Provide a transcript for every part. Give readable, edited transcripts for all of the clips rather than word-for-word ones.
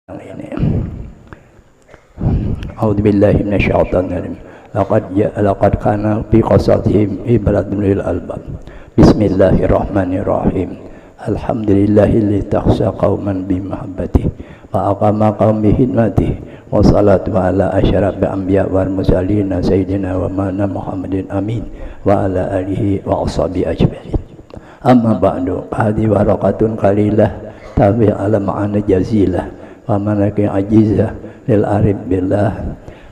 ini. A'udzubillahi minasyaitonir rajim. Laqad kana fi qasasihim ibratun lil albab. Bismillahirrahmanirrahim. Alhamdulillahi takhsha qauman bi mahabbatihi wa aqama qaum bi hidmatihi wa salatu ala asyrafil anbiya wal mursalin sayyidina wa mana Muhammadin amin wa ala alihi wa ashabihi ajma'in. Amma ba'du, hadi warakatun qalilah tabi ala ma'ana jazilah wa manaki ajizah lil arif billah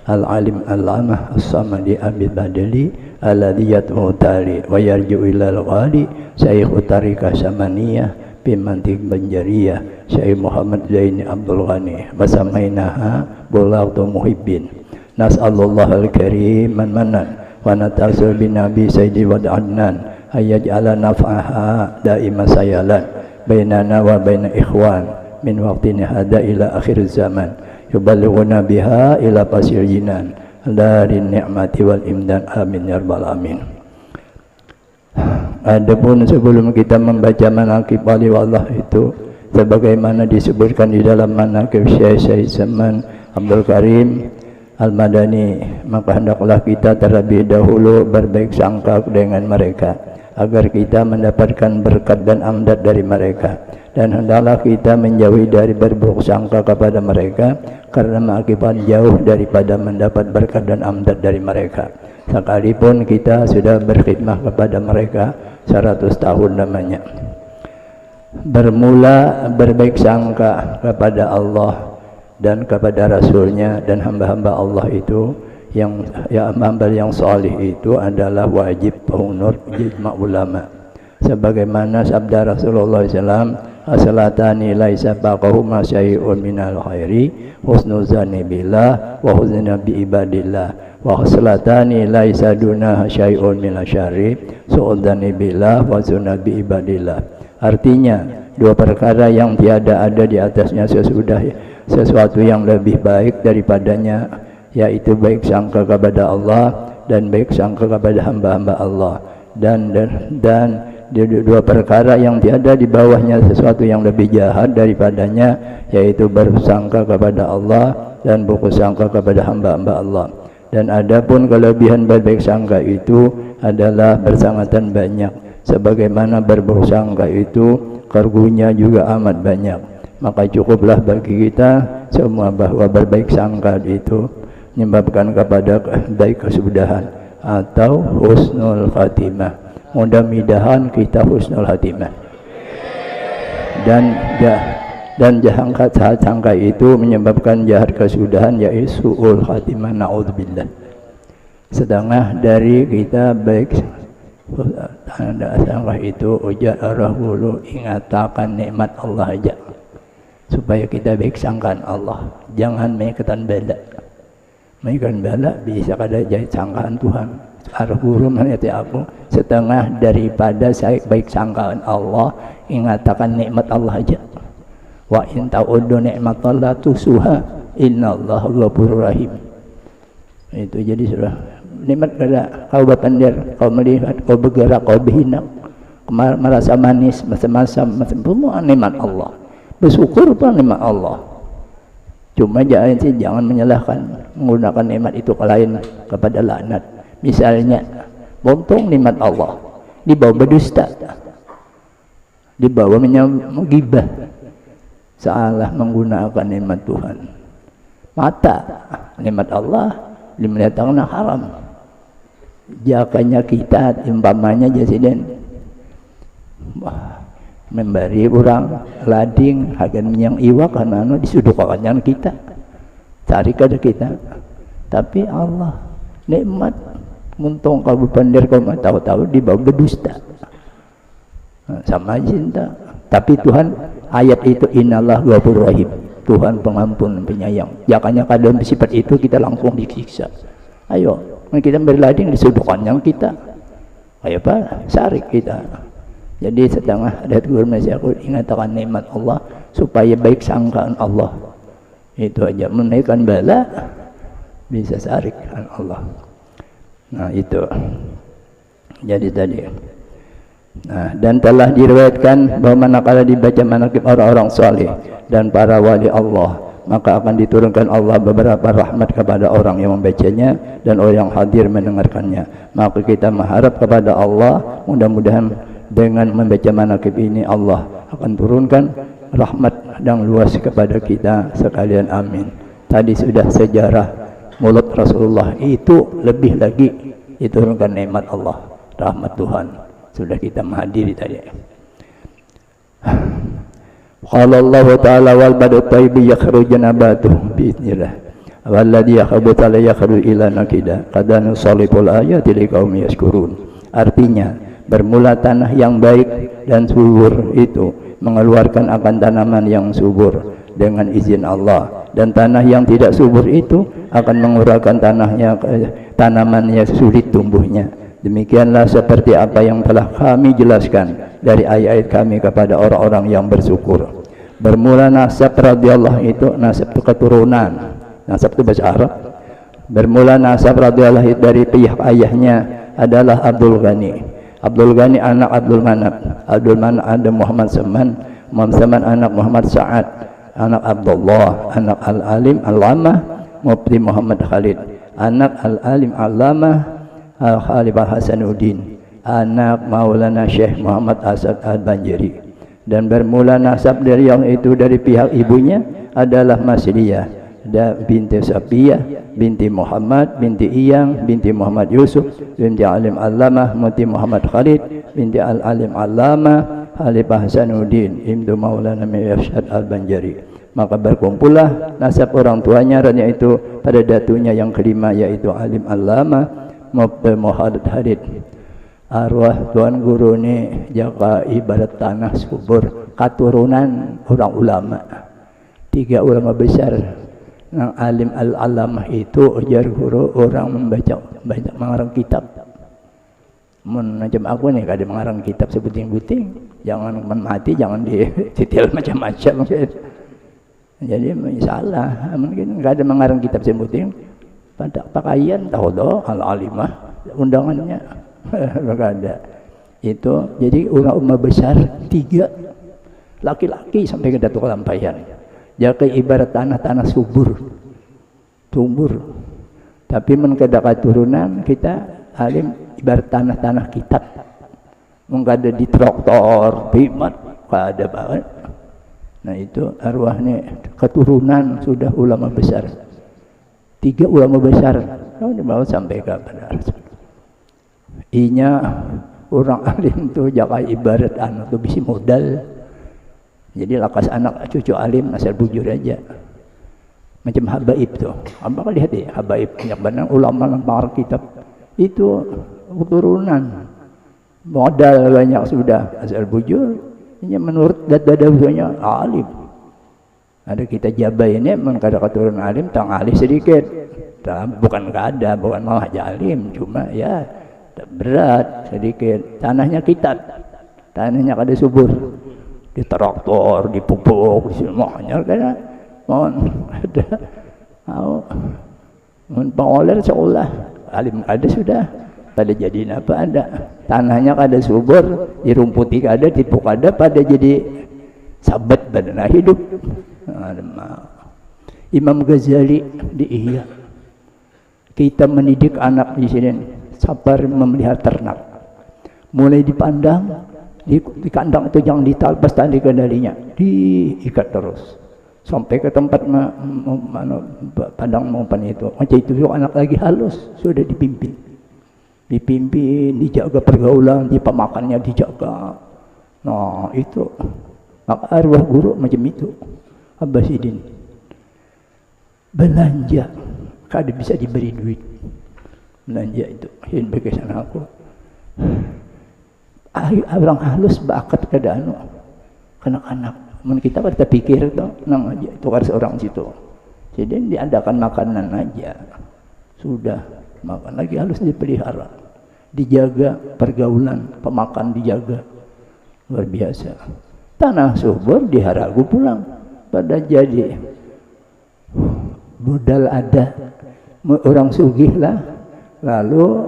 al alim al amah as-samadi abid badali alladhi yatmu tari wa yarju ilal wali syekh tarika samaniyah bimantik banjariyah syekh Muhammad Zaini Abdul Ghani basamainaha bulagtu muhibbin nas'alullah al-karim man manan wa natasul bin nabi sayyidi wa adnan ayyaj'ala naf'aha daima sayalan bainana wa baina ikhwan min waqtina hada ila akhir zaman yuballighuna biha ila pasir jinan darin ni'mati wal imdan amin ya rabbal alamin. Adapun sebelum kita membaca manaqib wali Allah itu sebagaimana disebutkan di dalam manaqib Syekh Zaman Abdul Karim Al-Madani, maka hendaklah kita terlebih dahulu berbaik sangka dengan mereka agar kita mendapatkan berkat dan amdad dari mereka, dan hendaklah kita menjauhi dari berburuk sangka kepada mereka karena mengakibat jauh daripada mendapat berkat dan amdad dari mereka sekalipun kita sudah berkhidmah kepada mereka 100 tahun namanya. Bermula berbaik sangka kepada Allah dan kepada Rasulnya dan hamba-hamba Allah itu yang hamba yang salih itu adalah wajib menurut ijma' ulama, sebagaimana sabda Rasulullah SAW, as-salatani laisa baqahuma syai'un minal khairi husnul zanni billah wa husnul bi ibadillah wa salatani laisa dunaha syai'un minal syarri su'ul zanni billah wa husnul bi ibadillah. Artinya, dua perkara yang tiada ada di atasnya sesudah sesuatu yang lebih baik daripadanya, yaitu baik sangka kepada Allah dan baik sangka kepada hamba-hamba Allah, dan dua perkara yang tiada di bawahnya sesuatu yang lebih jahat daripadanya, yaitu bersangka kepada Allah dan buruk sangka kepada hamba-hamba Allah. Dan adapun kelebihan berbaik sangka itu adalah bersangatan banyak, sebagaimana berburuk sangka itu kerugiannya juga amat banyak. Maka cukuplah bagi kita semua bahwa berbaik sangka itu menyebabkan kepada baik kesudahan atau husnul khatimah. Mudah-mudahan kita husnul khatimah. Dan jahat sangka itu menyebabkan jahat kesudahan, yaitu su'ul khatimah, na'udzubillah. Setengah dari kita baik tanda sangka itu ujar rahulu ingatakan nikmat Allah aja, supaya kita baik sangkaan Allah, jangan mengikatan bala. Mengikatan bala bisa kada jadi sangkaan Tuhan. Ar-guru mengerti aku setengah daripada saya baik sangkaan Allah, ingatakan nikmat Allah aja. Wa in ta'uddu nikmatallahi tusuha innallaha ghafurur rahim. Itu jadi sudah nikmat kada kau berpandar, kau melihat, kau bergerak, kau berhina, merasa manis, macam-macam semua nikmat Allah. Bersyukur pun nikmat Allah. Cuma jangan menyalahkan, menggunakan nikmat itu ke lain kepada laknat. Misalnya bontong nikmat Allah dibawa berdusta, dibawa menggibah, salah menggunakan nikmat Tuhan. Mata nikmat Allah dinyatakan haram. Jakanya kita umpamanya jasiden memberi orang lading akan menyang iwak karena disudukannya kita tarik ada kita, tapi Allah nikmat muntung kau berpandar kau tahu-tahu dibawa berdusta, sama cinta. Tapi Tuhan ayat itu innallah ghafurur rahim, Tuhan pengampun penyayang. Jakanya kadang bersifat itu kita langsung disiksa. Ayo kita berlading disudukannya kita, ayo pak sarik kita. Jadi setengah ada guru masyarakat ingatakan nikmat Allah supaya baik sangkaan Allah. Itu aja, menaikkan bala bisa sarikkan Allah. Nah itu. Jadi tadi. Nah, dan telah diriwayatkan bahwa manakala dibaca manaqib orang-orang saleh dan para wali Allah, maka akan diturunkan Allah beberapa rahmat kepada orang yang membacanya dan orang yang hadir mendengarkannya. Maka kita mengharap kepada Allah, mudah-mudahan dengan membaca manaqib ini Allah akan turunkan rahmat yang luas kepada kita sekalian, amin. Tadi sudah sejarah mulut Rasulullah, itu lebih lagi diturunkan nikmat Allah, rahmat Tuhan. Sudah kita menghadiri tadi. Qala Allah Ta'ala wal badu tayyibi yakhruju nabatuhu bi'idznillah walladzi yakhbutu la yakhruju illa nakida qad nusallitul ayati liqaumin yashkurun. Artinya, bermula tanah yang baik dan subur itu mengeluarkan akan tanaman yang subur dengan izin Allah, dan tanah yang tidak subur itu akan mengeluarkan tanamannya sulit tumbuhnya. Demikianlah seperti apa yang telah kami jelaskan dari ayat-ayat kami kepada orang-orang yang bersyukur. Bermula nasab radhiyallahu itu, nasab itu keturunan, nasab itu bahasa Arab. Bermula nasab radhiyallahu dari pihak ayahnya adalah Abdul Ghani. Abdul Ghani anak Abdul Manaf. Abdul Manaf ada Muhammad Saman. Muhammad Saman anak Muhammad Sa'ad, anak Abdullah, anak Al-Alim Al-Lamah Mufti Muhammad Khalid, anak Al-Alim Al-Lamah Khalid Hasanuddin, anak Maulana Syekh Muhammad Asad Al-Banjari. Dan bermula nasab dari yang itu dari pihak ibunya adalah Masliyah binti Safiyah binti Muhammad binti Iyang binti Muhammad Yusuf binti Alim Allamah Mufti Muhammad Khalid binti Al-Alim Allamah Khalid Hasanuddin Ibnu Maulana Syekh Al-Banjari. Maka berkumpullah nasab orang tuanya yaitu pada datunya yang kelima, yaitu Alim Allamah Mufti Muhammad Khalid. Arwah tuan guru ini jaga ibarat tanah subur, keturunan orang ulama, 3 ulama besar. Yang Alim Al-Allamah itu ujar guru orang membaca mengarang kitab. Macam aku nih kada mengarang kitab sebuting-buting, jangan mati, jangan dititil macam-macam. Jadi salah, mungkin kada mengarang kitab sebuting. Pada pakaian tahu doh Al-Alimah undangannya ada itu. Jadi ulama besar 3 laki-laki sampai ke Datuk Lampayan. Jadi ibarat tanah-tanah subur, tumbuh. Tapi mengkada keturunan kita alim ibarat tanah-tanah kitab. Mengkada di traktor, bimat, kada banget. Nah itu arwahnya keturunan sudah ulama besar. 3 ulama besar. Oh, dibawa sampai ke benar. Inya orang alim tu jaga ibarat anak tu bisi modal. Jadi lakas anak cucu alim asal bujur aja. Macam habaib tu. Apa lihat ya habaib banyak benar ulama lembar kitab itu keturunan modal banyak sudah asal bujur. Ini menurut dada-dadanya alim. Ada kita jabai ini mengkada keturunan alim tang alim sedikit. Bukan kada, bukan mau aja alim, cuma ya berat sedikit. Tanahnya kitab, tanahnya kada subur, di traktor, dipupuk, semuanya karena mohon ada, mohon pengoler seolah alim ada sudah, pada jadi apa ada, tanahnya kada subur, dirumputi kada, dipupuk kada, pada jadi sabat badan hidup. Imam Ghazali di Ihya, kita mendidik anak di sini sabar memelihara ternak, mulai dipandang di kandang itu jangan ditalpas tali kendalinya, diikat terus sampai ke tempat padang maupun itu. Macam itu anak lagi halus sudah dipimpin, dijaga pergaulan, di pemakannya dijaga. Nah itu maka arwah guru macam itu. Abbasidin belanja kada bisa diberi duit, belanja itu yang berkesan aku orang halus bakat kada anak-anak men kita pada pikir tuh nang aja tukar seorang situ, jadi diadakan makanan aja sudah makan lagi halus dipelihara, dijaga pergaulan pemakan dijaga luar biasa. Tanah subur diharagu pulang pada jadi modal ada orang sugih lah, lalu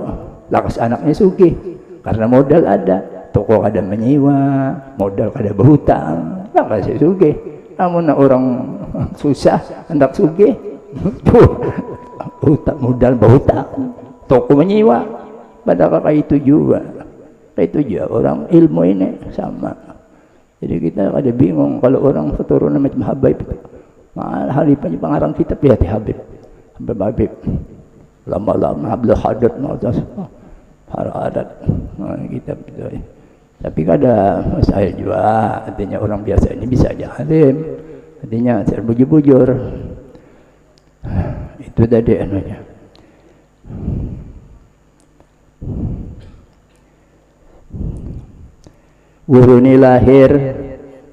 lakas anaknya sugih karena modal ada, toko kada menyewa, modal kada berhutang, lakas sugih. Namun orang susah hendak sugih hutang modal berhutang toko menyewa padahal kayak itu juga orang ilmu ini sama. Jadi kita ada bingung kalau orang keturunan macam Habib halifahnya pengarang kitab lihat Habib lama-lama Abdul Haddad Haradat kitab itu. Tapi ada saya juga artinya orang biasa ini bisa aja alim artinya terbujur-bujur itu tadi anunya. Guru ini lahir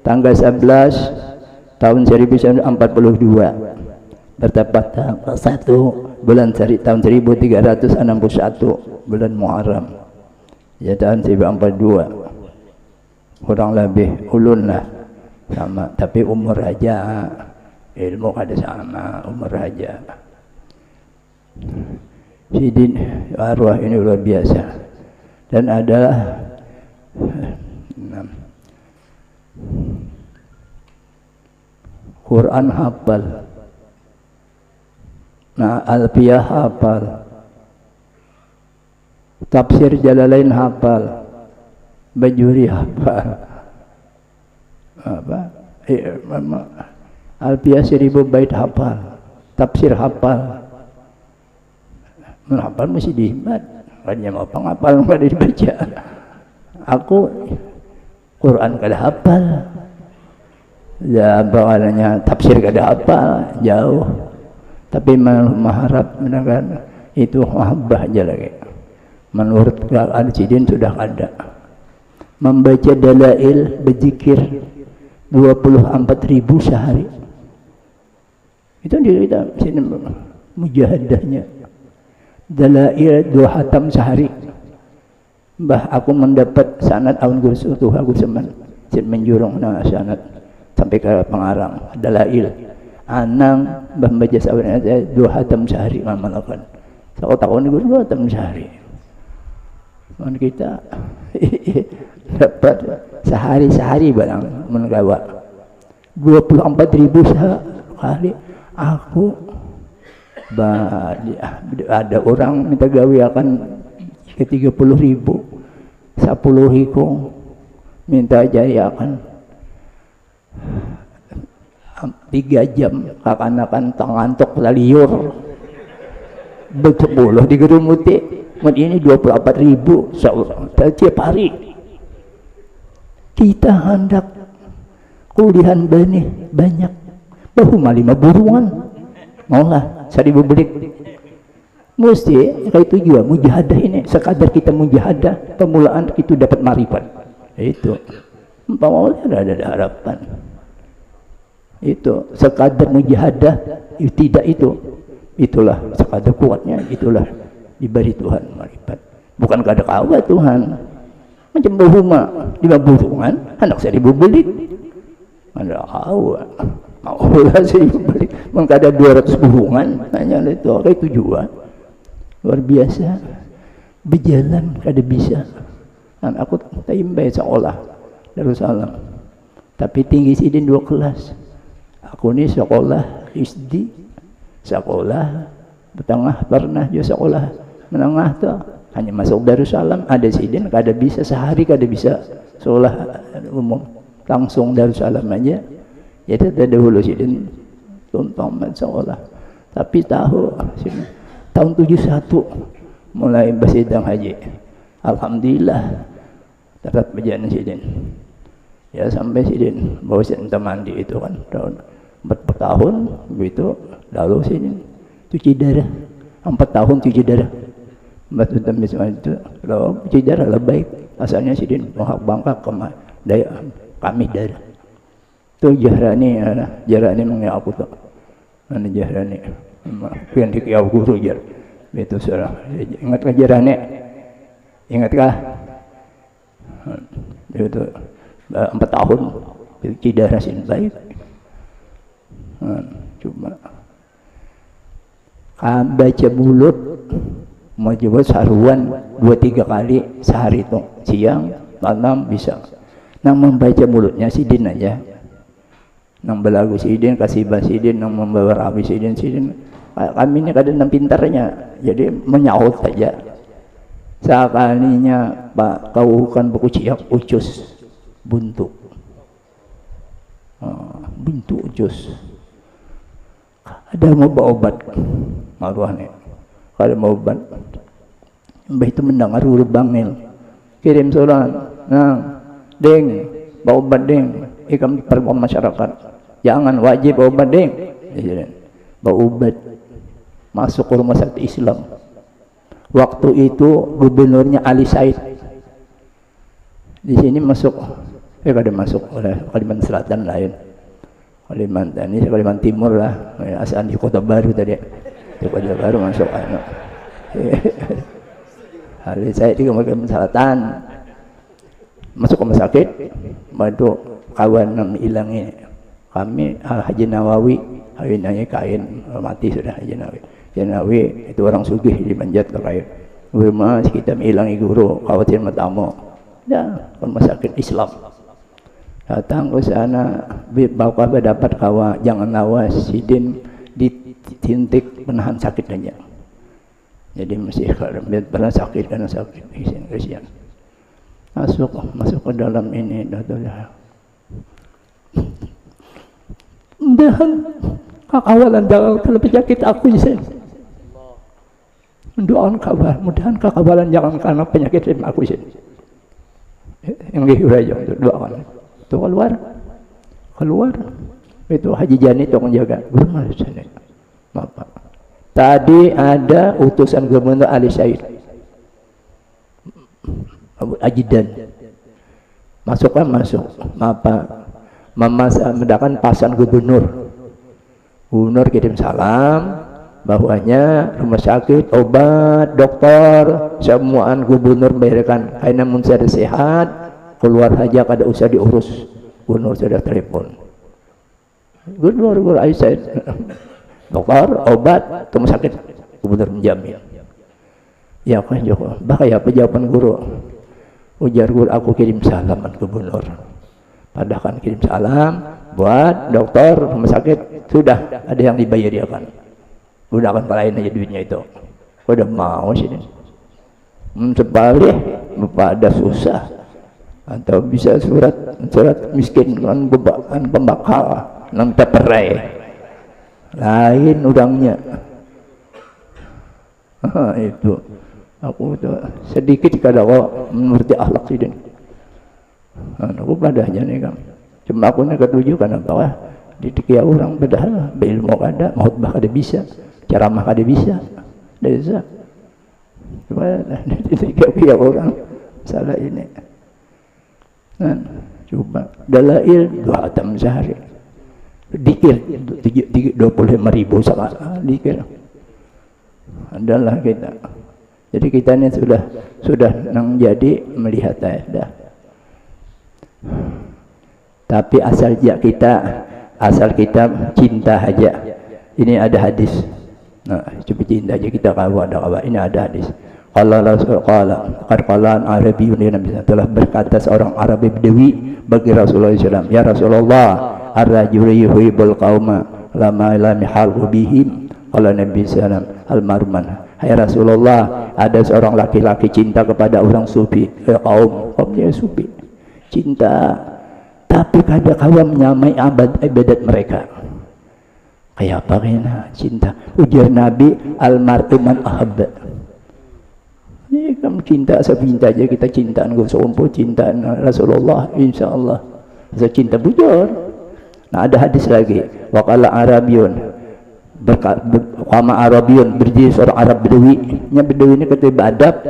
tanggal 11 tahun 1942 bertepat tanggal 1 bulan tahun 1361 bulan Muharram ya tahun 1942 kurang lebih ulun lah sama tapi umur aja ilmu kada sama umur aja. Sidin arwah ini luar biasa dan adalah Quran hafal, Alfiyah hafal, Tafsir Jalalain hafal, Bajuri hafal, Alfiyah 1000 bait hafal, Tafsir hafal. Menghafal mesti dihemat, hanya mau penghafal nggak dibaca. Aku Quran kada hafal. Ya bakalnya tafsir kada hafal jauh. Tapi mengharap mendengar itu mahabbah aja lagi. Menurut Al-Cidin sudah ada. Membaca dalail berzikir 24.000 sehari. Itu kita sini mujahadahnya. Dalail 2 hatam sehari. Mbah aku mendapat sanad aun gursu tuh aku semen menjurung na sanad sampai ke pengarang dalail anang mbah baca sawan 2 hatam sehari mamalakan satu tahun itu 2 hatam sehari man kita dapat sehari barang mengawa 24.000 sekali aku ada orang minta gawe akan ke 30.000 10 minta jaya akan 3 jam kakanakan tangantok laliur betul digerumuti ini 24.000 setiap hari kita hendak kulihan banyak bahuma 5 buruan maulah 1.000 belik mesti kayak itu juga mujahadah ini sekadar kita mujahadah pemulaan itu dapat marifat itu umpamanya ada harapan itu sekadar mujahadah tidak itulah sekadar kuatnya itulah diberi Tuhan marifat bukan kada kawa Tuhan macam bahuma 5 burungan anak 1.000 belik ada kawa mau lah 1.000 belik mengkada 200 burungan hanya itu juga luar biasa berjalan kada bisa dan aku taimbai sekolah Darussalam tapi tinggi sidin 2 kelas aku ni sekolah SD sekolah bertengah pernah juga sekolah menengah tu hanya masuk Darussalam ada sidin kada bisa sehari kada bisa sekolah umum langsung Darussalam aja jadi ada dahulu sidin tuntang sekolah tapi tahu sidin tahun 71 mulai bersidang haji alhamdulillah dapat berjalan sidin ya sampai sidin bawa sidin mandi itu kan tahun 4 tahun begitu lalu sidin cuci darah 4 tahun cuci darah batu temis itu kalau cuci darah lebih baik asalnya sidin menghak bangka daya kami darah itu jarani mengenai aku tuh mana jarani yang dikiau guru jar itu saudara ingat kajarannya ingatkah itu 4 tahun tidak rasin baik cuma baca mulut mau coba saruan 2-3 kali sehari itu siang malam bisa nah membaca mulutnya sidin aja nang belagu sidin kasih sidin nang membawa rabi sidin. Kami ini kadang pintarnya, jadi menyaut saja. Sekalinya Pak kau kan buku ciak ucus buntu, buntu ucus. Ada mau bawa obat, maruahnya. Kalau mau obat, mbah itu mendengar huruf bangil, kirim surat, nah, deng, bawa obat deng, ikam perempuan masyarakat, jangan wajib bawa obat deng, bawa obat, masuk ke rumah sakit Islam. Waktu itu gubernurnya Ali Said. Di sini masuk, kada masuk oleh Kalimantan Selatan lain. Kalimantan ini Kalimantan Timur lah, asal di Kota Baru tadi. Di Kota Baru masuk anak. Ali Said di Kalimantan Selatan. Masuk rumah sakit, bantu kawan nam hilang ini. Kami Haji Nawawi, Haji Nawawi kain mati sudah Haji Nawawi. Nawawi itu orang sugih di Manjat ke kain. Rumah kita hilangi guru, khawatir matamu. Dah, rumah sakit Islam. Datang ke sana, bawa dapat kawa, jangan lawas sidin ditintik penahan sakit aja. Jadi mesti kalau pernah sakit karena sakit kesian. Masuk ke dalam ini mudahan kakawalan jangan kalau penyakit aku isen. Mendoakan kabar, mudahan kakawalan jangan karena penyakit aku isen. Yang dihuraja itu doakan. Itu keluar. Itu Haji Jani itu menjaga. Gimana sana? Bapak. Tadi ada utusan gubernur Ali Said. Abu Ajidan. Masuk. Mendakan pasan gubernur. Gubernur kirim salam bahwanya rumah sakit, obat, dokter, semuaan gubernur bayarkan. Karena mun sudah sehat, keluar saja kada usah diurus. Gubernur sudah telepon. Gubernur Aisyah. Dokter, obat, rumah sakit, gubernur menjamin. Ya kan Joko, bahaya apa jawaban guru? Ujar guru, aku kirim salam ke gubernur. Padahal kan kirim salam buat dokter, rumah sakit, sudah ada yang dibayar dia kan. Gunakan palain aja duitnya itu. Udah mau sini. Sebalik, bapak ada susah. Atau bisa surat miskin kan pembakal, nang teperai. Lain udangnya. Itu aku tuh sedikit kada kok mengerti akhlak sih den. Aku padahnya nih kan. Cuma aku nak ketujuh kan bahwa didikia orang padahal berilmu kada, khotbah kada bisa, ceramah kada bisa. Desa. Cuma didikia orang salah ini. Nah, coba dalail 2 atam sehari. Dikir 25.000 sekali dikir. Adalah kita. Jadi kita ini sudah nang jadi melihat dah. Tapi asal kita cinta aja. Ini ada hadis. Nah, coba cinta aja kita kawa. Ini ada hadis. Qala Rasul qala Arabiyyun Nabi telah berkata seorang Arabi Badawi bagi Rasulullah SAW, ya Rasulullah, ar-rajulu yuhibbul qauma lama lam yahal bihim. Qala Nabi SAW, al-marman. Hai Rasulullah, ada seorang laki-laki cinta kepada orang sufi, kaumnya sufi. Cinta, tapi kada kawa menyamai ibadat mereka. Kayak apa kena cinta? Ujar Nabi, al-mar'u man ahabba. Ini kamu cinta, saya cinta aja kita cintaan gue seumpo cintaan Rasulullah, insyaallah. Saya cinta bujur. Nah ada hadis lagi. Waqala Arabiyyun Qama Arabiyyun berdiri seorang Arab Bedawi. Bedawi ini ketika adab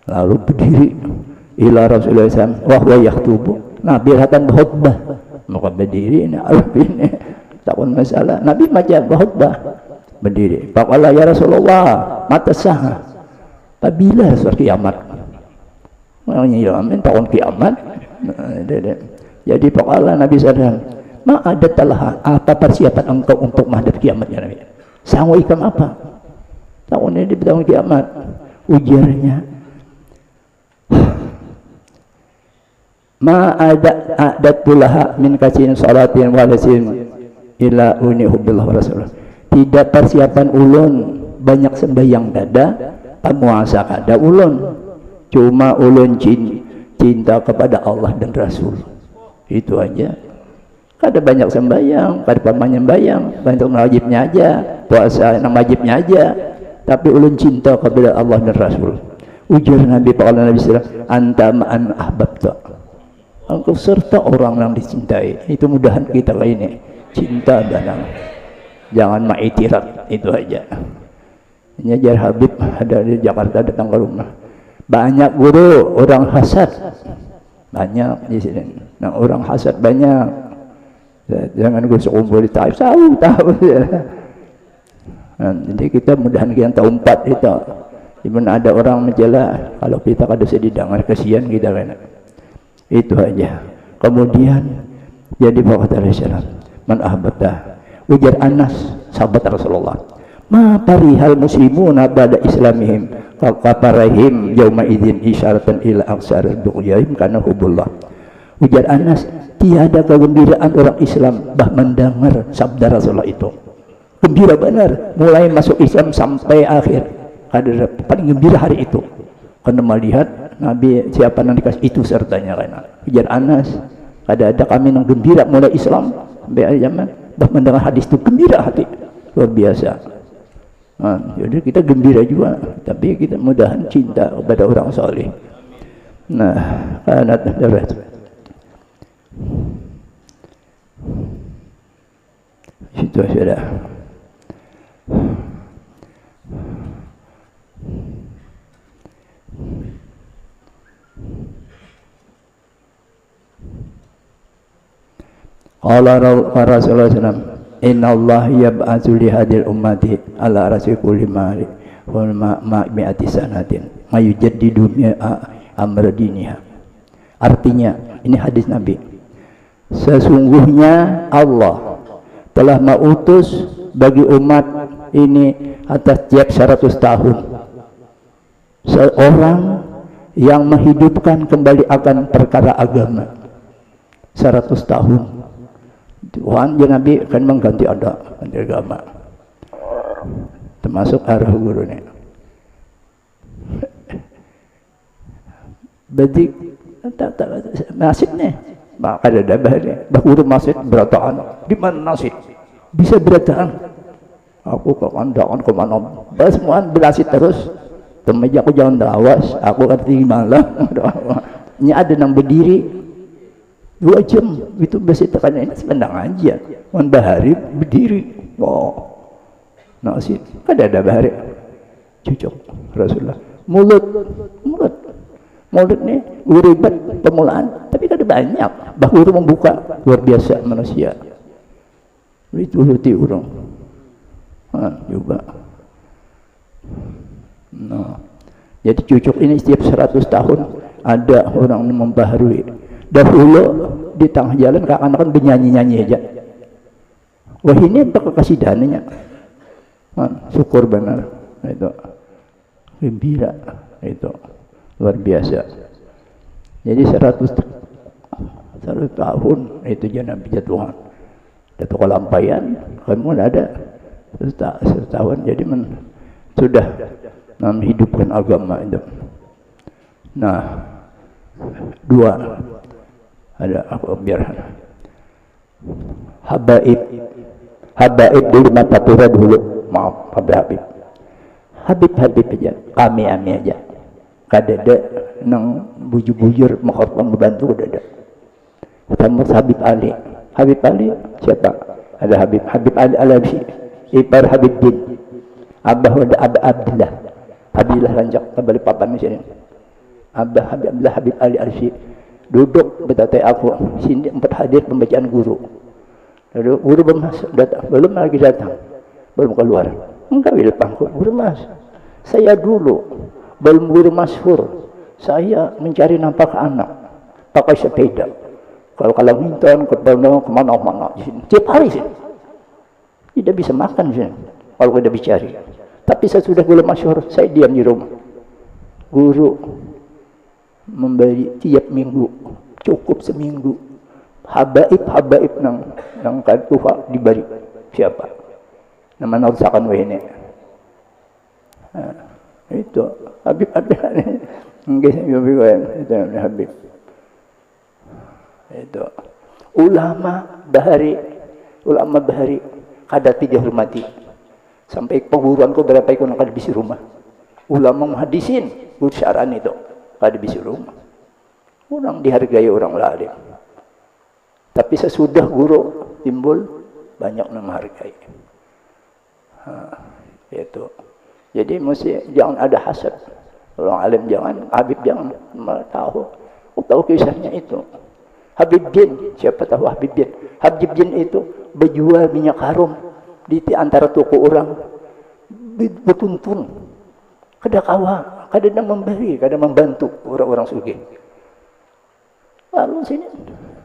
lalu berdiri ila Rasulullah SAW wa huwa yaktubu. Nabi hatan khutbah. Maka berdiri ini Arab ini takun masalah. Nabi macam khutbah berdiri. Faqala ya Rasulullah, mata sah. Apabila suatu kiamat, menyilamin tahun kiamat. Jadi pokoknya Nabi SAW, ma ada telah apa persiapan engkau untuk menghadap kiamatnya Nabi? Sanggup ikam apa? Tahun ini di tahun kiamat. Ujarnya, ma a'datulaha min kasin salatin walasin ila uni hubbillah rasulullah. Tidak persiapan ulun banyak sembahyang dada pamuasa kada ulun, cuma ulun cinta kepada Allah dan Rasul, itu aja. Kada banyak sembahyang, kada pamanya sembahyang, banyak wajibnya aja, puasa yang wajibnya aja, tapi ulun cinta kepada Allah dan Rasul. Ujar Nabi Paula Nabi sallallahu anta ma'an ahbabta, engkau serta orang yang dicintai. Itu mudahan kita kali ini cinta dan jangan ma'itirat, itu aja. Ini ajar Habib ada di Jakarta datang ke rumah, banyak guru orang hasad, banyak di sini. Nah, orang hasad banyak. Jangan gue sekumpul tahu. Nah, jadi kita mudahan kita tahu 4 itu. Even ada orang mencela kalau kita kada bisa didengar, kasihan kita kan. Itu aja. Kemudian jadi kata Rasulullah, man ahbata. Ujar Anas sahabat Rasulullah, ma parihal muslimuna ba'da islamihim kafarahim yauma idzin isyaratan ila aksar du'yaim kana hubullah. Ujar Anas, tiada kegembiraan orang Islam bah mendengar sabda Rasulullah itu. Gembira benar, mulai masuk Islam sampai akhir. Ada paling gembira hari itu, karena melihat Nabi siapa yang dikasih itu sertanya kan. Ujar Anas, ada kami yang gembira mulai Islam sampai akhir zaman, bah mendengar hadis itu gembira hati, luar biasa. Nah, jadi kita gembira juga, tapi kita mudahan cinta kepada orang saleh. Nah, karena itu sudah. Qala Rasulullah sallallahu inna Allah yab'atsu li hadil ummati ala rasi kulli mali wa ma mi'ati sanatin mayujaddidu amra diniha. Artinya, ini hadis Nabi, sesungguhnya Allah telah mengutus bagi umat ini atas tiap 100 tahun seorang yang menghidupkan kembali akan perkara agama. 100 tahun Tuhan ya Nabi kan mengganti agama, termasuk arah gurunya. Berarti nasibnya maka ada bahaya. Bahuru masjid berataan di mana nasib bisa berataan. Aku ke kandangan ke mana semuaan berasit terus. Temeja aku jangan lawas, aku kan tinggi malam. Ini ada yang berdiri 2 jam itu besi tekannya ini sependang aja. Wan bahari berdiri. Wow. Nasib kada ada bahari. Cucuk Rasulullah. Mulut nih ribet pemulaan, tapi kada banyak. Bahuru membuka luar biasa manusia. Itu ruti orang. Juga. Nah, jadi cucuk ini setiap 100 tahun ada orang yang membaharui. Dahulu di tengah jalan anak-anak bernyanyi-nyanyi aja. Wah ini apa kekasidannya? Syukur benar itu, gembira itu luar biasa. Jadi 100 tahun itu jangan bijak Tuhan. Datu kelampaian kamu ada 100 tahun, jadi sudah menghidupkan agama itu. Nah, 2 ada aku biar habaib dulu mata pura dulu, maaf Habib aja, kami aja, kadada nang bujur mengkorban membantu kadada. Ketemu Habib Ali siapa? Ada Habib Ali Al-Habsyi, ipar Habib Din, Abah Abdullah Rancak kembali papan di sini. Habib Ali Al-Habsyi duduk bertanya aku sini 4 hadir pembacaan guru. Lalu guru belum lagi datang, belum keluar. Enggak di depanku, guru mas, saya dulu belum guru masyhur, saya mencari nafkah anak pakai sepeda. Kalau minta kemana-mana tiap hari sih, tidak bisa makan sih kalau tidak bicara. Tapi saya sudah guru masyhur, saya diam di rumah. Guru memberi tiap minggu cukup seminggu. Habaib nang katuha diberi siapa? Nama nausakan wene. Itu Habib ada nggih itu Habib. Itu ulama bahari kada dihormati. Sampai perguruanku berapa ikut kada bisi rumah. Ulama muhadisin usaran itu kada bisi rumah. Orang dihargai orang lain. Tapi sesudah guru timbul banyak yang menghargai. Itu. Jadi mesti jangan ada hasad. Orang alim jangan, Habib jangan tahu. Tahu kisahnya itu. Habib Bin, siapa tahu Habib Bin? Habib Bin itu berjual minyak harum di antara toko orang, bertuntun. Kada kawa, kada memberi, kada membantu orang-orang sugih. Lalu sini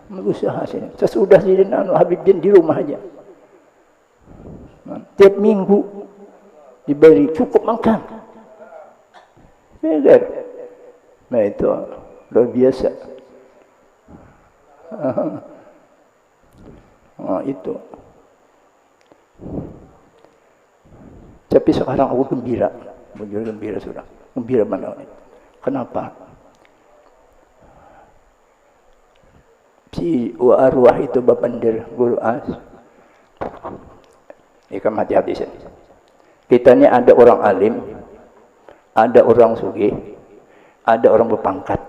berusaha sini. Sesudah sini Habib Bin di rumah aja. Tiap minggu diberi cukup makan. Benar. Nah itu luar biasa. Itu. Tapi sekarang aku gembira. Bujur gembira sudah. Gembira mana ini? Kenapa? Si arwah itu bapandir Guru As. Ikan hati-hati sini. Kita ini ada orang alim, ada orang sugih, ada orang berpangkat,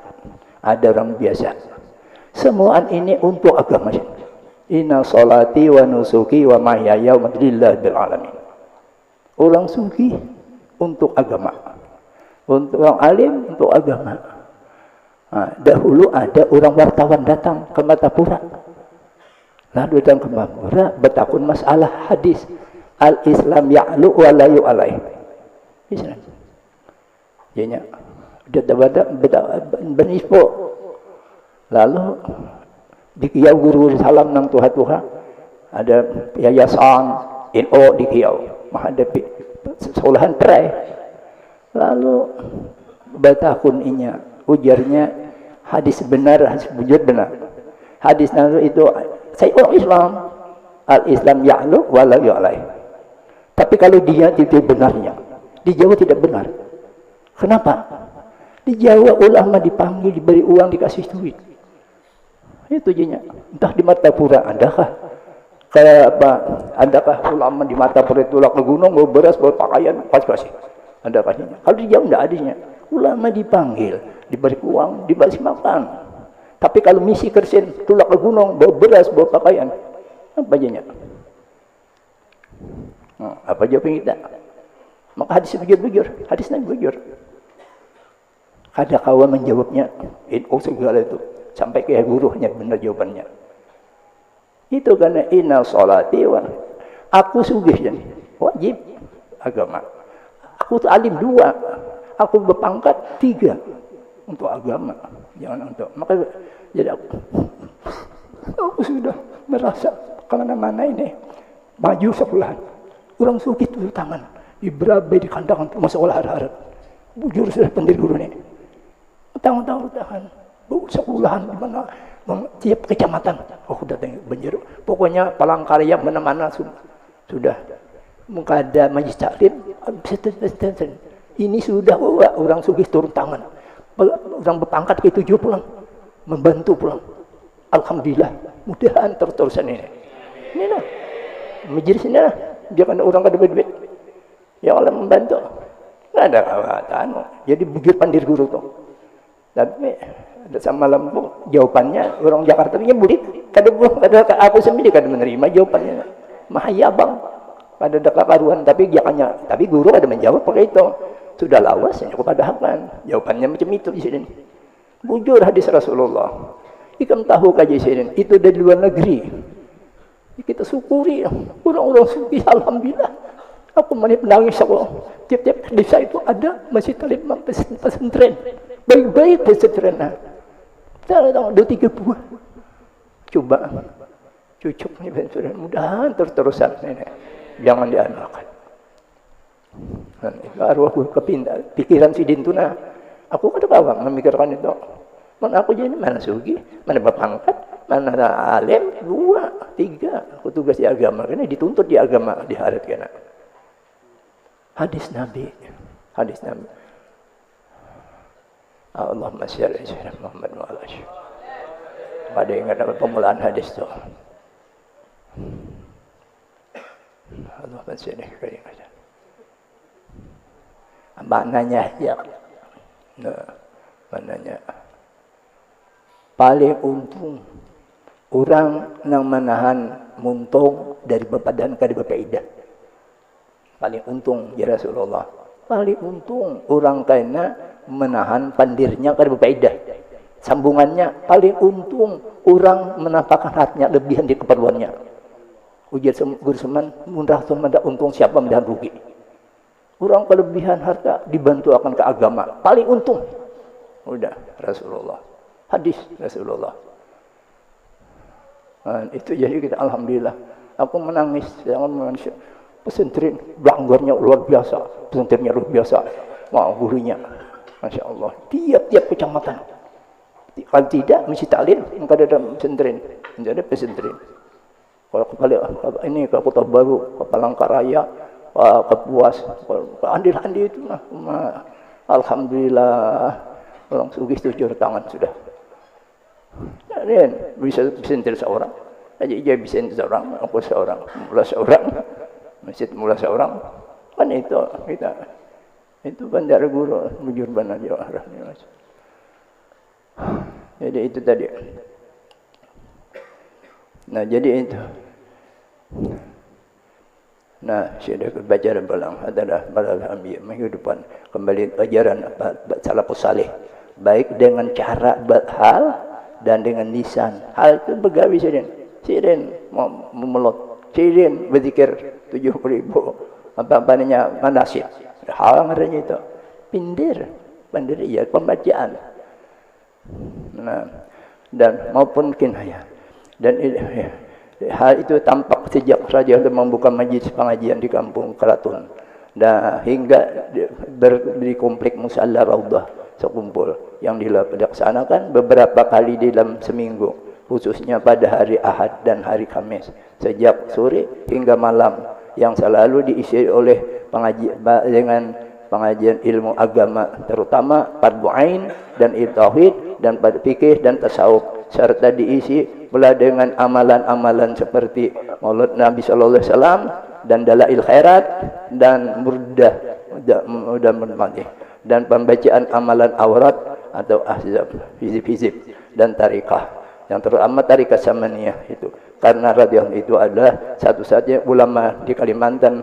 ada orang biasa. Semua ini untuk agama. Inna salati wa nusuki wa mahyaya wa mamati bil alamin. Orang sugih untuk agama, untuk orang alim untuk agama. Dahulu ada orang wartawan datang ke Martapura. Lalu datang ke Martapura bertakun masalah hadis. Al-Islam ya'lu wa la yu'alai. Islam. Jadinya dia benispo. Lalu dikiyau guru salam nang tuha-tuha. Ada yayasan NO dikiyau. Menghadapi sekolahan try. Lalu bertakun inya. Ujarnya hadis benar, hadis bujur benar. Hadis itu saya orang Islam. Al-Islam ya'lu wa la yu'alai. Tapi kalau dia tidak benarnya, di Jawa tidak benar. Kenapa? Di Jawa ulama dipanggil, diberi uang, dikasih duit. Itu jadinya. Entah di Martapura adakah? Kayak apa? Adakah ulama di Martapura itu ke gunung, bawa beras, bawa pakaian, kasih. Adakah ini? Kalau di Jawa tidak adanya. Ulama dipanggil, diberi uang, diberi makan. Tapi kalau misi kersen, tulak ke gunung, bawa beras, bawa pakaian, apa jadinya? Apa jawabnya kita? Maka hadis bujur, hadis Nabi bujur. Ada kawan menjawabnya, segala itu sampai ke gurunya benar jawabannya. Itu karena inna sholati wa aku sugih jadi wajib agama. Aku alim 2, aku berpangkat 3 untuk agama, jangan untuk. Maka jadi aku sudah merasa kemana-mana ini maju sekolahan. Orang sugih turun tangan, diberabai di kandangan masuk olah harap. Bujur sudah pendiri guru ini. Tahu-tahu tahan, sekolahan di mana, tiap kecamatan. Oh sudah banjir. Pokoknya Palangkaraya mana-mana sudah. Muka ada majlis taklim. Ini sudah orang sugih turun tangan. Orang berpangkat ke-7 pulang, membantu pulang. Alhamdulillah, mudahan terus-terusan ini. Ini lah, majlis ini lah. Dia kan orang kada duit, ya Allah membantu. Nggak ada kata jadi bugir pandir guru tuh. Tapi ada sama lampu jawabannya orang Jakarta punya bulit. Kada aku sendiri kada menerima jawabannya. Mahaya bang, pada dekat karuan tapi jangannya. Tapi guru ada menjawab pakai itu. Sudah lawas ya aku padahkan. Jawabannya macam itu di sini. Bujur hadis Rasulullah. Ikan tahu kaji sini itu dari luar negeri. Kita syukuri orang-orang sufi, alhamdulillah. Aku menangis aku. Tiap-tiap desa itu ada masjid talim pesantren. Baik-baik pesantren. Saya tahu 2-3 buah. Coba cucuk nih pesantren. Mudahan terus-terusan ini. Jangan diandalkan. Arwahku kepindah. Pikiran si Dintuna. Aku kada kawan memikirkan itu. Mana aku jadi mana sugi, mana berpangkat, mana alim, 2, 3. Aku tugas di agama, karena dituntut di agama di hari kena. Hadis Nabi. Allahumma shalli ala Muhammad wa ala alihi. Pada ingat apa pemulaan hadis tu? Allahumma shalli ala. Maknanya ya. Nah, maknanya paling untung orang yang menahan muntung dari badan ke bapaidah. Paling untung ya Rasulullah. Paling untung orang kena menahan pandirnya ke bapaidah. Sambungannya paling untung orang menampakkan hatinya lebihan di keperluannya. Ujar guru seman mundah mendak untung siapa mendahan rugi. Orang kelebihan harta dibantu akan ke agama. Paling untung. Udah Rasulullah. Hadis Rasulullah. Nah, itu jadi kita alhamdulillah. Aku menangis jangan menangis. Pesantren belanggarnya luar biasa. Pesantrennya luar biasa. Wah, gurunya. Masya Allah. Tiap-tiap kecamatan. Kalau tidak mesti taklim engkau ada pesantren. Menjadi pesantren. Kalau ini ke Kota Baru, ke Palangkaraya, ke Puas, ke Andil-Andil itu alhamdulillah orang sugih 7 tangan sudah. Dan bisa pesantren seorang, aja bisa seorang, aku seorang, mula seorang, masjid mula seorang, kan itu kita itu bandar guru bujur bandar Jawa Arahnya. Jadi itu tadi. Nah jadi itu. Nah sudah baca dan pulang adalah para ambil menghidupkan kembali ajaran salafus saleh, baik dengan cara berhal dan dengan lisan. Hal itu begawi sirin memelot, sirin berzikir 70.000 apa namanya manasik. Hal ngaranya itu pindir ya pembacaan. Nah dan maupun kinayah dan hal itu tampak sejak Raja itu membuka majlis pengajian di kampung Keratun. Dan hingga di komplek Musalla Raudhah sekumpul yang dilaksanakan beberapa kali dalam seminggu, khususnya pada hari Ahad dan hari Kamis, sejak sore hingga malam, yang selalu diisi oleh dengan pengajian ilmu agama, terutama fardhu ain dan tauhid dan fikih dan tasawuf, serta diisi pula dengan amalan-amalan seperti Maulid Nabi sallallahu alaihi wasallam dan dalail khairat dan murdah dan pembacaan amalan aurat atau ahzab, hizib dan tarikah, yang terutama tarikah Samaniyah itu, karena radhiyallahu itu adalah satu-satunya ulama di Kalimantan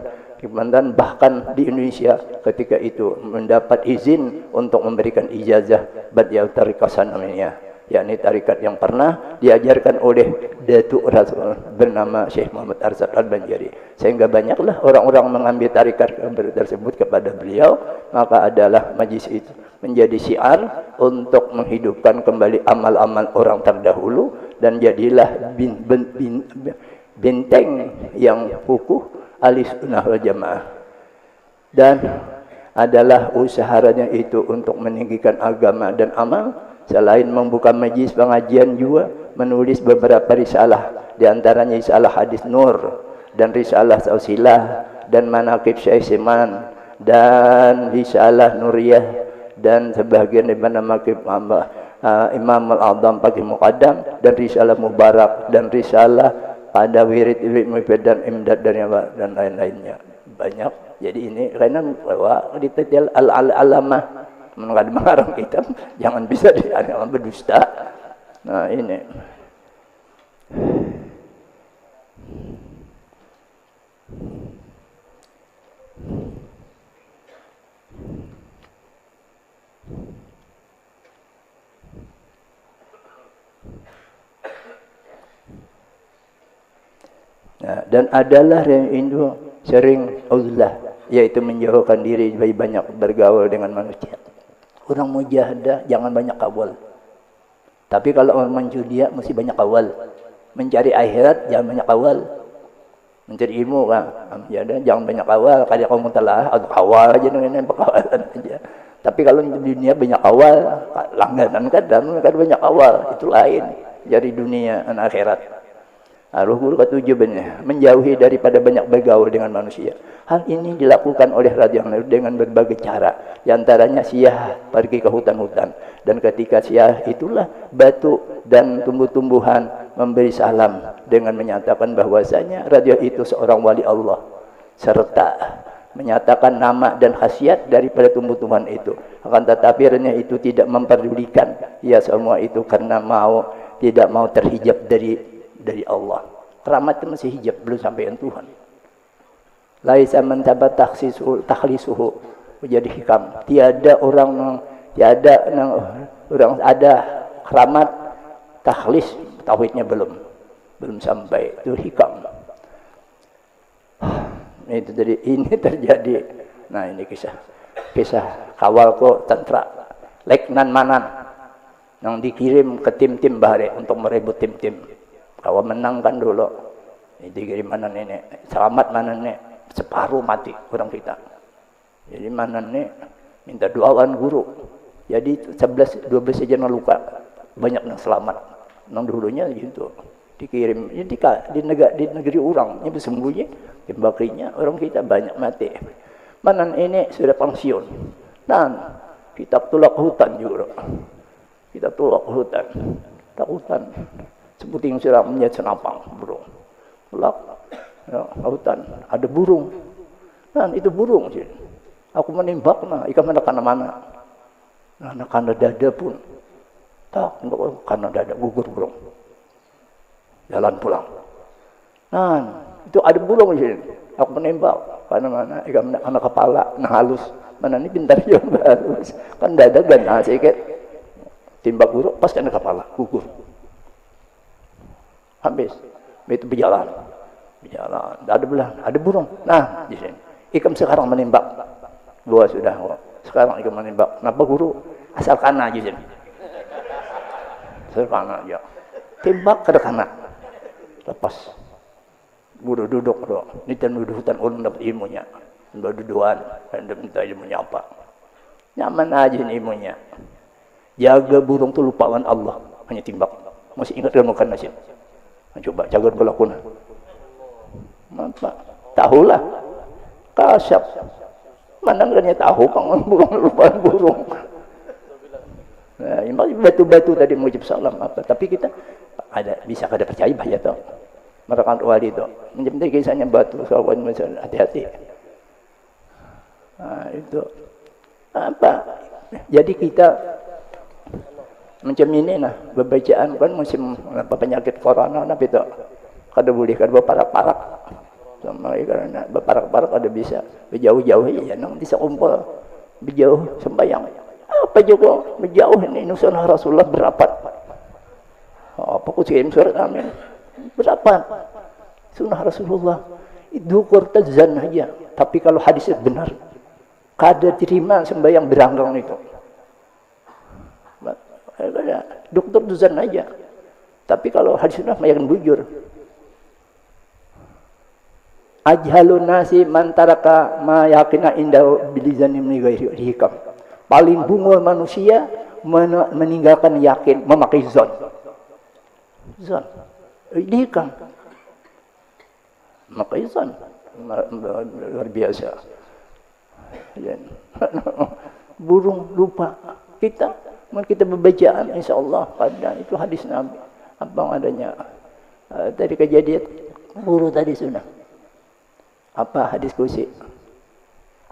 bahkan di Indonesia ketika itu mendapat izin untuk memberikan ijazah badiah tarikah Samaniyah, yakni tarikat yang pernah diajarkan oleh Datuk Rasul bernama Syekh Muhammad Arzad Al-Banjari, sehingga banyaklah orang-orang mengambil tarikat tersebut kepada beliau. Maka adalah majlis itu menjadi syiar untuk menghidupkan kembali amal-amal orang terdahulu, dan jadilah benteng yang kukuh ahli sunnah wal jamaah, dan adalah usahanya itu untuk meninggikan agama dan amal. Selain membuka majlis pengajian juga menulis beberapa risalah, di antaranya risalah Hadis Nur dan risalah Tausilah dan Manaqib Syekh Siman dan risalah Nuriyah dan sebagian daripada Manaqib Imam Al-A'zam Faqih Muqaddam dan risalah Mubarak dan risalah pada wirid dan imdad dan lain-lainnya banyak. Jadi ini karena bahwa detail al-alamah mengarang kitab jangan bisa dianggap berdusta. Nah ini nah, dan adalah yang Indo sering uzlah, yaitu menjauhkan diri dari banyak bergaul dengan manusia. Orang mujahadah jangan banyak kawal. Tapi kalau orang menjudia mesti banyak kawal. Mencari akhirat jangan banyak kawal. Mencari ilmu kan, jangan banyak kawal. Kalau kamu telah atau kawal aja dengan pekawalan aja. Tapi kalau di dunia banyak awal, langganan kadang banyak awal, itu lain. Dari dunia dan akhirat. Ruh guru ketujuh benar, menjauhi daripada banyak bergaul dengan manusia. Hal ini dilakukan oleh radhiyallahu anhu dengan berbagai cara. Di antaranya Syiah pergi ke hutan-hutan, dan ketika Syiah itulah batu dan tumbuh-tumbuhan memberi salam dengan menyatakan bahwasanya radhiyallahu itu seorang wali Allah, serta menyatakan nama dan khasiat daripada tumbuh-tumbuhan itu. Akan tetapi radhiyallahu itu tidak memperdulikan ya semua itu karena tidak mau terhijab dari Allah. Keramat itu masih hijab, belum sampai Tuhan. Laisa man tabat takhlisuhu menjadi hikam. Tiada orang ada keramat takhlis, tauhidnya belum sampai, itu hikam. Itu jadi ini terjadi. Nah, ini kisah kawalku tantra Leknan Manan yang dikirim ke tim-tim Bahre untuk merebut tim-tim. Kalau menang kan dulu, ini dikirim Manan ini, selamat Manan ini, separuh mati orang kita. Jadi Manan ini minta doakan guru. Jadi 11-12 saja yang luka, banyak yang selamat. Yang dulunya gitu dikirim di negeri orang, ini bersembunyi, tembaknya orang kita banyak mati. Manan ini sudah pensiun, dan kita tolak hutan juga. Kita tolak hutan, sebuting sudah menjadi senapang burung. Tolak ya, hutan, ada burung, dan itu burung sih. Aku menembak, ikan mana? Nah, karena dada pun, tak, karena dada gugur burung. Jalan pulang. Nah, itu ada burung di sini. Aku menembak, mana ikan anak kepala, halus. Mana ini pintar juga halus. Kan dada gana sedikit. Timbak burung, pas kena kepala, gugur. Habis. Itu berjalan. Ada belah, ada burung. Nah, di sini. Ikan sekarang menembak. Gua sudah. Sekarang ikan menembak. Kenapa guru? Asal kana aja sini. Asal kana aja. Tembak ke kanan. Lepas. Guru duduk doh. Ini duduk hutan ulun dapat ilmunya. Berduduan. Dan minta ilmunya apa. Nyaman aja ini ilmunya. Jaga burung tu lupakan Allah. Hanya timbak. Masih ingat kan makan nasi. Coba jaga berlakuan. Apa? Tahulah. Kasyap. Mana kan tahu pangan burung lupakan burung. Nah, ini batu-batu tadi mengucap salam apa. Tapi kita bisa kada percaya bahaya tau. Mereka wali itu. Menjadi kisahnya batu sawan hati-hati. Nah, itu apa? Jadi kita macam ini bebacaan kan musim penyakit corona itu kada boleh kada berparak-parak. Sama karena berparak-parak ada bisa berjauh-jauh ya nang bisa kumpul berjauh sembahyang. Apa juga berjauh ini nusana Rasulullah berapat. Apa ku kirim surat amin. Berapat. Sunnah Rasulullah itu kurtazan aja. Tapi kalau hadisnya benar, kada terima sembahyang beranggang itu. Dokter duzan aja. Tapi kalau hadisnya mayan bujur. Ajhalun nasi man taraka ma yaqina inda bilizani min ghairi hikam. Paling bungul manusia meninggalkan yakin, memakai zon. Zon. Hikam. Memakai zon. Luar biasa. Burung lupa. Kita berbacaan insyaallah pada itu hadis Nabi. Abang adanya dari kejadian guru tadi sudah. Apa hadis kursi?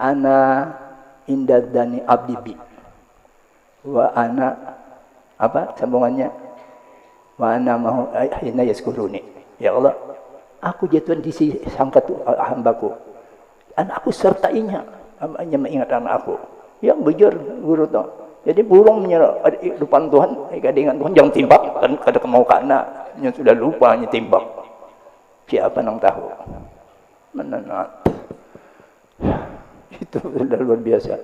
Ana indadani abdi bi. Wa ana apa sambungannya? Wa ana mau hina yaskuruni. Ya Allah, aku jatuh di sisi sangkat hambaku. Anakku sertainya, hanya mengingat anakku. Yang bujur guru tu. Jadi burung menyerah depan Tuhan, dengan Tuhan jangan timbak, kan kada kemau kana, yang sudah lupa hanya timbak. Siapa yang tahu? Menenat. Itu sudah luar biasa.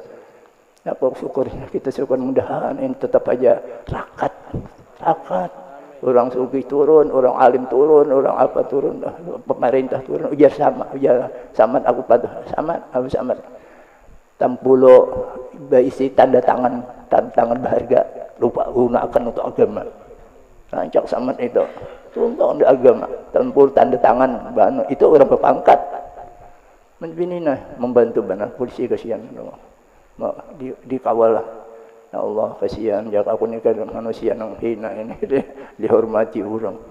Apa syukurnya kita syukur mudahan ini tetap aja rakat. Orang suki turun, orang alim turun, orang apa turun, pemerintah turun, ujar sama, ujar samad aku patuh, samad. tampulo berisi tanda tangan berharga lupa gunakan untuk agama. Rancak sama itu contoh untuk agama, tampul tanda tangan itu orang berpangkat. Menbinina membantu benar polisi kasihan dikawal lah. Ya Allah kasihan jaga aku ni kan manusia yang hina ini dihormati orang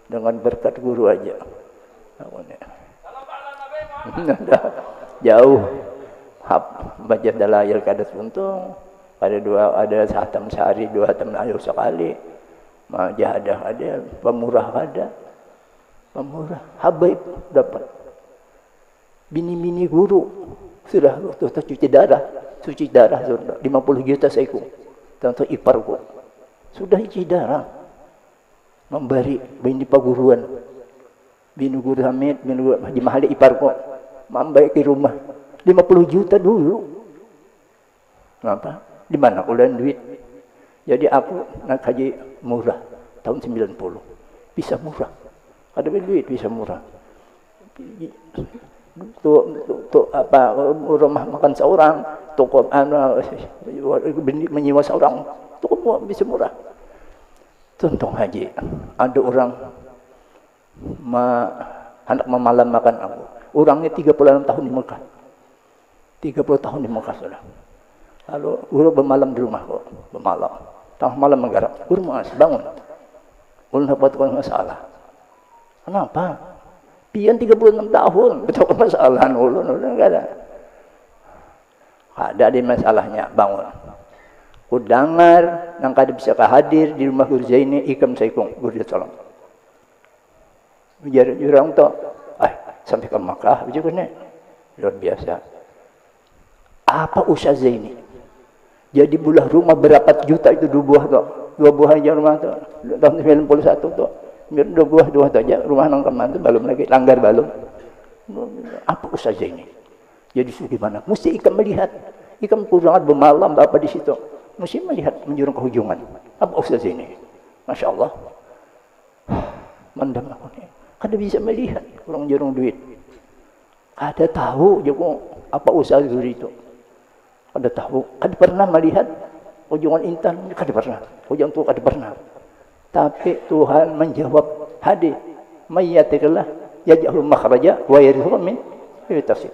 dengan berkat guru aja. Aku ni jauh baca dalail kadas untung ada hatam sehari 2 hatam ayat sekali majahadah ada pemurah habaib dapat bini-bini guru sudah waktu cuci darah sudah 50 juta saiku tentu iparku sudah cuci darah memberi bini paguruan bini guru Hamid bini guru Haji Mahali iparku membaik ke rumah 50 juta dulu. Kenapa? Di mana aku dan duit? Jadi aku nak haji murah tahun 90. Bisa murah. Ada duit bisa murah. Untuk apa rumah makan seorang, toko menyewa seorang, toko bisa murah. Contoh haji, ada orang hendak memalam makan aku. Orangnya 36 tahun di Mekah. 30 tahun di Mekah sudah. Lalu guru bermalam di rumah kok, bermalam. Tengah malam menggarap. Guru mas bangun. Ulun dapat masalah. Kenapa? Pian 36 tahun, betul masalah ulun enggak ada. Ada di masalahnya, bangun. Ku dengar nang kada bisa hadir di rumah Guru Zaini ikam saikung Guru tolong. Biar jurang to. Sampai ke Makkah begitu kan. Luar biasa. Apa usaha Zaini? Jadi bulah rumah berapa juta itu 2 buah tuh. 2 buah aja rumah tuh. Tahun 91 tuh. 2 buah aja rumah nang keman tuh belum lagi langgar belum. Apa usaha Zaini? Jadi gimana? Mesti ikam melihat. Ikam pulang bermalam apa di situ. Mesti melihat menjurung ke hujungan. Apa usaha Zaini? Masya Allah. Mandam aku nih. Kada bisa melihat orang jurung duit. Kada tahu juga apa usaha Zuri itu. Kada tahu, kada pernah melihat hujungan intan, kada pernah. Hujung tu kada pernah. Tapi Tuhan menjawab hadis, "Mayyatillah yaj'al makhraja wa yarzuqhu min tafsir."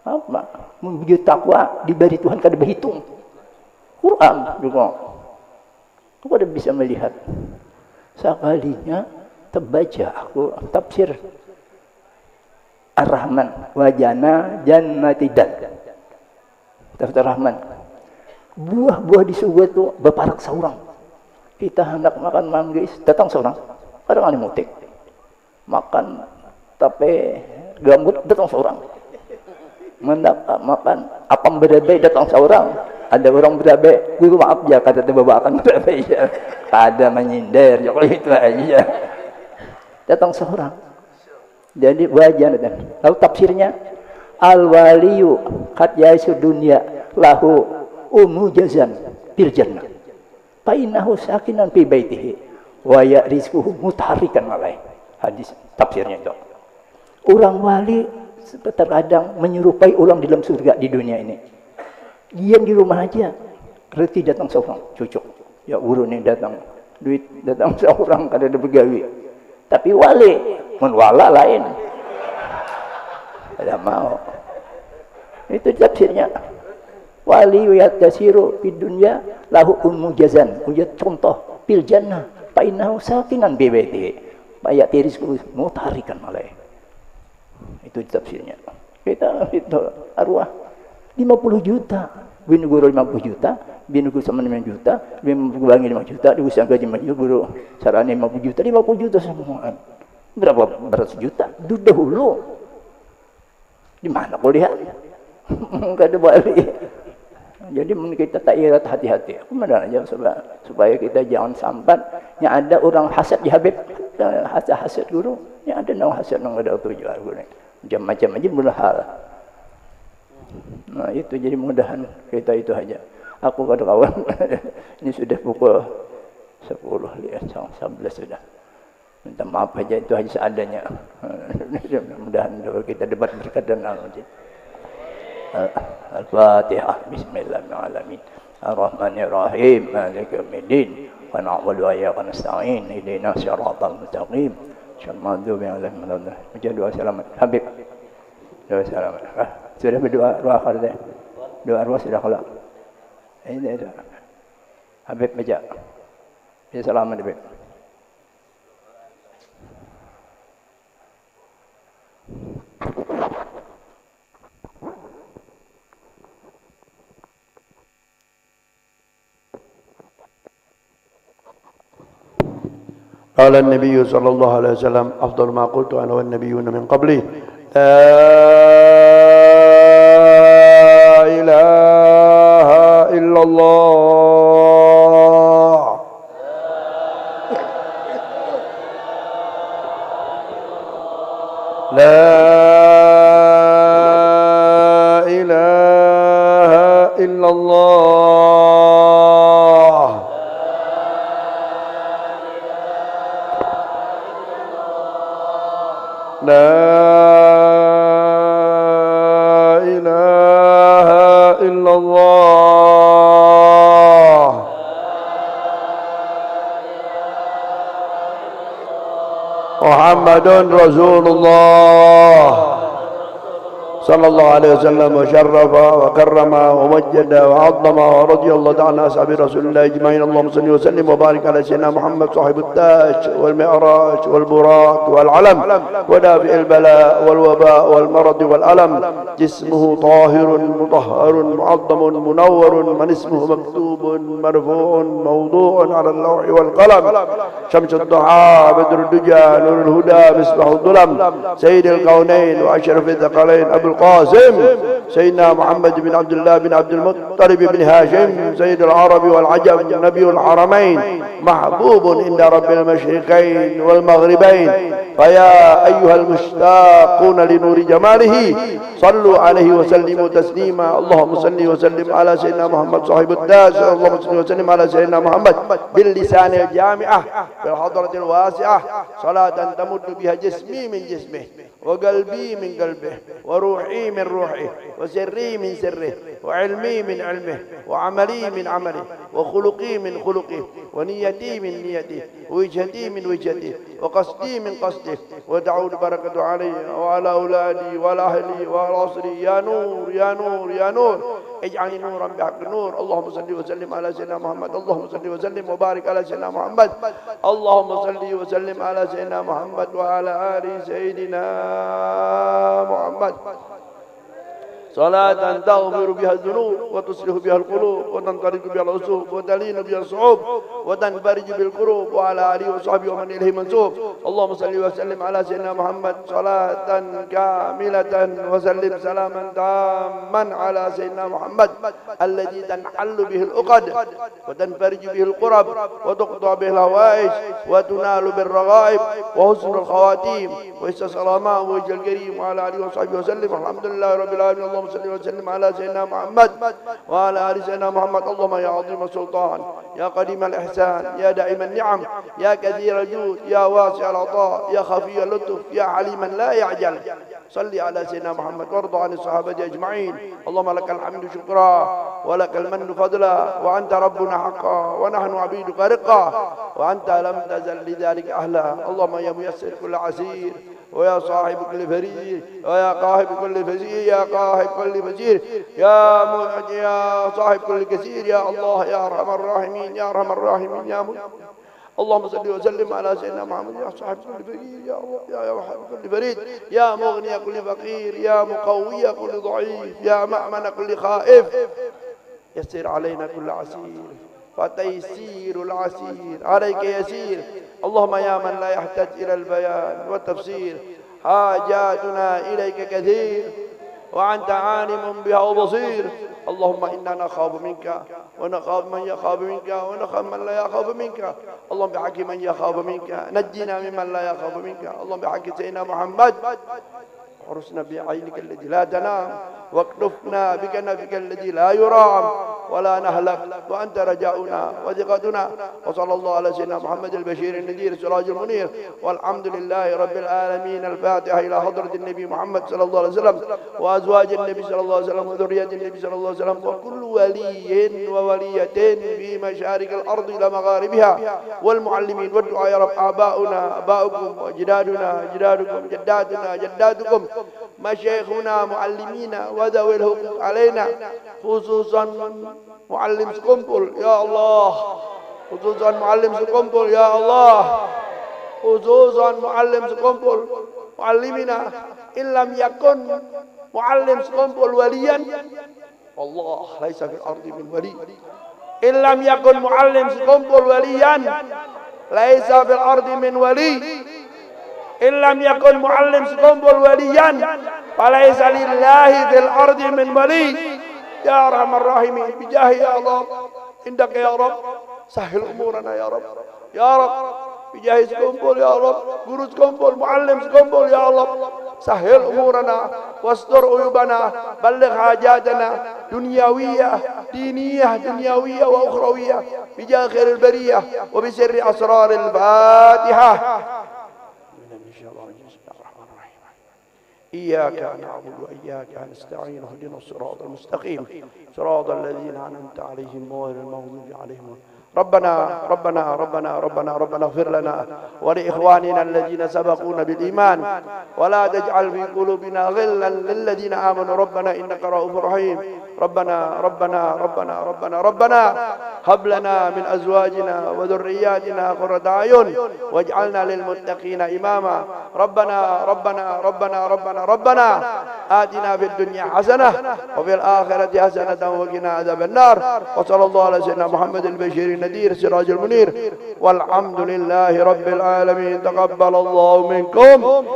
Apa? Menuju takwa diberi Tuhan kada berhitung. Quran juga. Aku kada bisa melihat. Sekalinya terbaca aku tafsir Ar-Rahman wajana jannatidan. Tafsir Rahman. Buah-buah di surga itu berparak seorang. Kita hendak makan manggis, datang seorang. Kadang ada mutik. Makan tapi gambut datang seorang. Mendapat makan apam berabe datang seorang. Ada orang berabe, guru maaf ya kata tebabakan berabe ya. Ada menyindir, ya kalau itu aja. Datang seorang. Jadi wajah dan lalu tafsirnya al-waliyu qad yaisu dunya lahu umujazan fil jannah fa innahu sakinan fi baitihi wa ya rizquhu mutaharikan alai. Hadis tafsirnya itu. Orang wali terkadang menyerupai orang di dalam surga di dunia ini. Diam di rumah aja. Reti datang seorang, cucuk. Ya guru ni datang, duit datang seorang kada ada begawi. Tapi wali, menwala lain. Ada mau. Itu tafsirnya. Wali yatasiru fid dunya lahu umujazan. Ujat contoh fil jannah fa innahu sakinan bi baitihi. Fa yati rizqu mutarikan alai. Itu tafsirnya. Kita itu arwah 50 juta. Bini guru 50 juta, bini guru sama 5 juta, bini guru bangi 5 juta, diusah gaji 5 juta, guru sarana 50 juta, 50 juta semua. Berapa beratus juta? Dulu. Di mana kau lihat? Enggak ada balik. Jadi kita tak irat hati-hati. Aku benar aja supaya kita jangan sampai yang ada orang hasad di Habib, hasad guru, yang ada nang hasad nang ada tujuh guru. Macam-macam aja mula hal. Nah itu jadi mudahan kita itu aja. Aku ada kawan ini sudah pukul 10 lihat 11 sudah. Minta maaf aja itu aja seadanya. Mudahan kita debat berkat dan الفاتحة. بسم الله الرحمن الرحيم الرحمن الرحيم مالك يوم الدين ونعبد وإياك نستعين اهدنا الصراط المستقيم صراط المغضوب عليهم ولا الضالين. Baca doa selamat Habib. Doa selamat. Sudah berdoa doa akhir dah. Doa arwah sudah kelar. Ini itu. Habib baca. Ya selamat Habib. قال النبي صلى الله عليه وسلم أفضل ما قلت أنا والنبيون من قبلي لا إله إلا الله لا إله إلا الله لا إله إلا الله محمد رسول الله صلى الله عليه وسلم وشرف وكرم ومجد وعظم ورضي الله تعالى عن أصحاب رسول الله أجمعين. اللهم صل وسلم وبارك على سيدنا محمد صاحب التاج والمعراج والبراق والعلم ودافع البلاء والوباء والمرض والألم جسمه طاهر مطهر معظم منور من اسمه مكتوب مرفوع موضوع على اللوح والقلم شمس الضحى بدر الدجى نور الهدى مصباح الظلم سيد الكونين وأشرف الثقلين أبو القاسم سيدنا محمد بن عبد الله بن عبد المطلب بن هاشم سيد العرب والعجم نبي الحرمين محبوب عند رب المشرقين والمغربين. فيا أيها المشتاقون لنور جماله صلوا عليه وسلموا تسليما. اللهم صل وسلم على سيدنا محمد صاحب التاج. اللهم صل وسلم على سيدنا محمد باللسان الجامعة بالحضرة الواسعة صلاة تمد بها جسمي من جسمه وقلبي من قلبه وروحي من روحه وسري من سره وعلمي من علمه وعملي من عمله وخلقي من خلقه ونيتي من نيته ووجهتي من وجهته وقصدي من قصده ودعوت بركة علي وعلى أولادي وعلى أهلي وعلى عصري. يا نور يا نور يا نور اجعلني نورا بحق النور. اللهم صل وسلم على سيدنا محمد. اللهم صل وسلم وبارك على سيدنا محمد. اللهم صل وسلم على سيدنا محمد وعلى آل سيدنا محمد صلاة تغفر بها الذنوب وتصلح بها القلوب وتنطلق بها العصوب وتلين بها الصعوب وتنفرج بالكروب وعلى آله وصحبه ومن إليه منسوب. اللهم صل وسلم على سيدنا محمد صلاة كاملة وسلم سلاما تاما على سيدنا محمد الذي تنحل به العقد وتنفرج به القرب وتقطع به الهوائج وتنال بالرغائب وحسن الخواتيم ويستسلما وجه الكريم وعلى آله وصحبه وسلم. الحمد لله رب العالمين. اللهم صل وسلم على سيدنا محمد وعلى آل سيدنا محمد. اللهم يا عظيم السلطان يا قديم الإحسان يا دائم النعم يا كثير الجود يا واسع العطاء يا خفي اللطف يا حليما لا يعجل صل على سيدنا محمد وارض عن الصحابة أجمعين. اللهم لك الحمد شكرا ولك المن فضلا وأنت ربنا حقا ونحن عبيدك رقا وأنت لم تزل لذلك أهلا. اللهم يا ميسر كل عسير ويا صاحب كل فريد ويا قاهب كل فزير يا قاهب كل فزير يا صاحب كل كثير يا الله يا أرحم الراحمين يا أرحم الراحمين يا اللهم صل وسلم على سيدنا محمد يا صاحب كل فريد يا الله يا وهاب كل فريد يا مغني كل فقير يا مقوي كل ضعيف يا مأمن كل خائف يسر علينا كل عسير فتيسير العسير عليك يسير. اللهم يا من لا يحتاج إلى البيان والتفسير حاجاتنا إليك كثير وأنت عالم بها وبصير. اللهم إنا نخاف منك ونخاف من يخاف منك ونخاف من لا يخاف منك. اللهم بحق من يخاف منك نجنا ممن لا يخاف منك. اللهم بحق سيدنا محمد حرسنا بعينك التي لا تنام واكنفنا بكنفك الذي لا يرام ولا نهلك وأنت رجاؤنا وثقتنا. وصلى الله على سيدنا محمد البشير النذير السراج المنير والحمد لله رب العالمين. الفاتحة إلى حضرة النبي محمد صلى الله عليه وسلم وأزواج النبي صلى الله عليه وسلم وذرية النبي صلى الله عليه وسلم وكل ولي وولية في مشارق الأرض إلى مغاربها والمعلمين والدعاء يا رب. آباؤنا آباؤكم وأجدادنا أجدادكم جداتنا جداتكم مشايخنا معلمينا وذوي الحقوق علينا خصوصا معلم سكمبل يا الله خصوصا معلم سكمبل يا الله خصوصا معلم سكمبل معلمنا إن لم يكن معلم سكمبل وليا والله ليس في الأرض من ولي. إن لم يكن معلم سكمبل وليا ليس في الأرض من ولي. إن لم يكن معلم سكمبل وليا فليس لله في الأرض من ولي. يا أرحم الراحمين بجاه يا الله عندك يا رب سهل أمورنا يا رب يا رب بجاه سكمبل يا رب guru سكمبل معلم سكمبل يا الله سهل أمورنا واستر عيوبنا بلغ حاجاتنا دنيوية دينية دنيوية وأخروية بجاه خير البرية وبسر أسرار الفاتحة. إياك نعبد وإياك نستعين اهدنا الصراط المستقيم صراط الذين أنعمت عليهم غير المغضوب عليهم. ربنا ربنا ربنا ربنا ربنا اغفر لنا ولإخواننا الذين سبقونا بالإيمان ولا تجعل في قلوبنا غلا للذين آمنوا ربنا إنك رؤوف رحيم. ربنا ربنا ربنا ربنا ربنا هب لنا من أزواجنا وذرياتنا قرة أعين واجعلنا للمتقين إماما. ربنا ربنا ربنا ربنا ربنا آتنا في الدنيا حسنة وفي الآخرة حسنة وقنا عذاب النار. وصلى الله على سيدنا محمد البشير النذير السراج المنير والحمد لله رب العالمين. تقبل الله منكم.